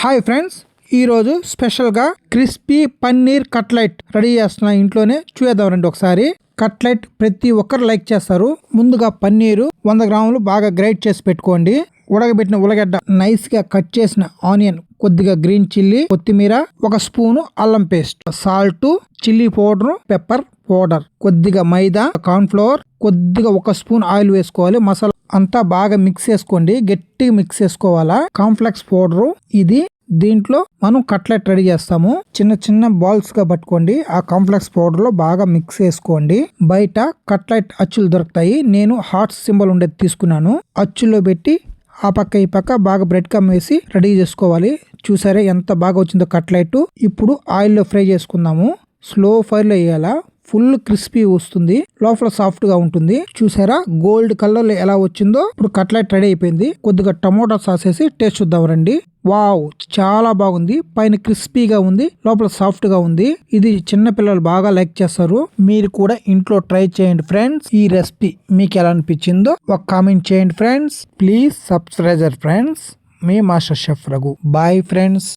Hi friends, ఈరోజు స్పెషల్గా crispy paneer cutlet ready చేస్తున్నా. ఇంట్లోనే చూద్దాం రండి ఒకసారి. కట్లెట్ ప్రతి ఒక్కరు లైక్ చేస్తారు. ముందుగా పన్నీరు 100 గ్రాములు బాగా గ్రైండ్ చేసి పెట్టుకోండి. ఉడకబెట్టిన ఉల్లగడ్డ, నైస్ గా కట్ చేసిన ఆనియన్, కొద్దిగా గ్రీన్ చిల్లీ, కొత్తిమీర, 1 స్పూను అల్లం paste, salt, chilli powder, pepper powder, కొద్దిగా మైదా, కార్న్ ఫ్లోర్, కొద్దిగా 1 స్పూన్ ఆయిల్ వేసుకోవాలి. మసాలా అంతా బాగా మిక్స్ చేసుకోండి, గట్టిగా మిక్స్ చేసుకోవాలా. కాంప్లెక్స్ పౌడర్ ఇది. దీంట్లో మనం కట్లెట్ రెడీ చేస్తాము. చిన్న చిన్న బాల్స్ గా పట్టుకోండి. ఆ కాంప్లెక్స్ పౌడర్ లో బాగా మిక్స్ చేసుకోండి. బయట కట్లెట్ అచ్చులు దొరుకుతాయి. నేను హార్ట్ సింబల్ ఉండేది తీసుకున్నాను. అచ్చుల్లో పెట్టి ఆ పక్క ఈ పక్క బాగా బ్రెడ్ కమ్ వేసి రెడీ చేసుకోవాలి. చూసారా ఎంత బాగా వచ్చిందో కట్లెట్. ఇప్పుడు ఆయిల్లో ఫ్రై చేసుకుందాము. స్లో ఫైర్ లో వేయాలా. ఫుల్ క్రిస్పీ వస్తుంది, లోపల సాఫ్ట్ గా ఉంటుంది. చూసారా గోల్డ్ కలర్ లో ఎలా వచ్చిందో. ఇప్పుడు కట్లెట్ రెడీ అయిపోయింది. కొద్దిగా టమోటా సాస్ వేసి టేస్ట్ చూద్దాం రండి. వావ్, చాలా బాగుంది. పైన క్రిస్పీగా ఉంది, లోపల సాఫ్ట్ గా ఉంది. ఇది చిన్న పిల్లలు బాగా లైక్ చేస్తారు. మీరు కూడా ఇంట్లో ట్రై చేయండి ఫ్రెండ్స్. ఈ రెసిపీ మీకు ఎలా అనిపించిందో ఒక కామెంట్ చేయండి ఫ్రెండ్స్. Please subscribe friends. మీ master chef Raghu. Bye friends.